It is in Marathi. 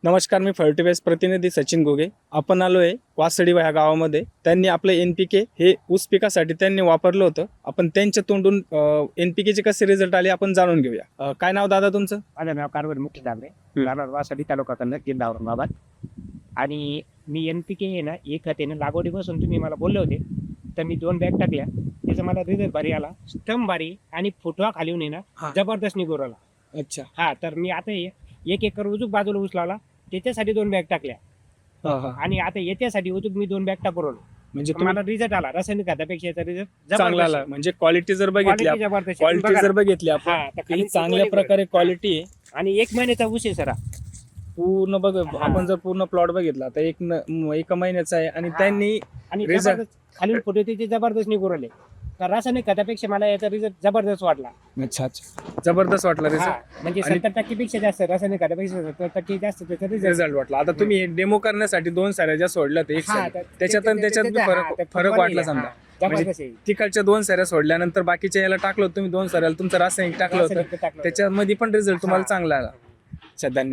नमस्कार, मी फर्टिलायझर प्रतिनिधी सचिन गोगे. आपण आलो आहे वासडी ह्या गावामध्ये. त्यांनी आपलं NPK हे ऊस पिकासाठी त्यांनी वापरलं होतं. आपण त्यांच्या तोंडून NPK चे कसे रिझल्ट आले आपण जाणून घेऊया. काय नाव दादा तुमचं? माझं नाव कारभारी मुख्य दाबरे, राहणार वासडी तालुका कन्नड, जिल्हा औरंगाबाद. आणि मी NPK आहे ना, एक हाताने लागवडीपासून तुम्ही मला बोलले होते, तर मी 2 बॅग टाकल्या. त्याचा मला रिझल्ट भारी आला, स्टंप भारी आणि फुटवा खाली येऊन ना जबरदस्त निघून आला. अच्छा. हा, तर मी आता 1 एकर उजूक बाजूला ऊस लावला, त्याच्यासाठी 2 बॅग टाकल्या. आणि आता याच्यासाठी उजूक मी 2 बॅग टाकून म्हणजे मला रिझल्ट आला. रासायनिक खतापेक्षा याचा रिझल्ट चांगला आला. म्हणजे क्वालिटी जर बघितली आपण चांगल्या प्रकारे क्वालिटी आहे. आणि 1 महिन्याचा ऊस आहे सर. पूर्ण बघ, आपण जर पूर्ण प्लॉट बघितला तर एक महिन्याचा आहे. आणि त्यांनी आणि result- खालील फोटो त्याचे जबरदस्त निघून आले. तर रासायनिक खतापेक्षा मला याचा रिझल्ट जबरदस्त वाटला. अच्छा जबरदस्त वाटला हा, रिझल्ट. म्हणजे आणि 70% पेक्षा जास्त रासायनिक खतापेक्षा 70% जास्त त्याचा रिझल्ट. रिझल्ट वाटला. आता तुम्ही डेमो करण्यासाठी 2 साऱ्या ज्या सोडल्या ते एक साऱ्या. त्याच्यात आणि त्याच्यात बी फरक वाटला समजा. म्हणजे तिकडच्या 2 साऱ्या सोडल्यानंतर बाकीच्या याला टाकलं तुम्ही 2 साऱ्याला तुमचं रासायनिक टाकलं होतं, त्याच्यामध्ये पण रिझल्ट तुम्हाला चांगला आला. अच्छा, धन्यवाद.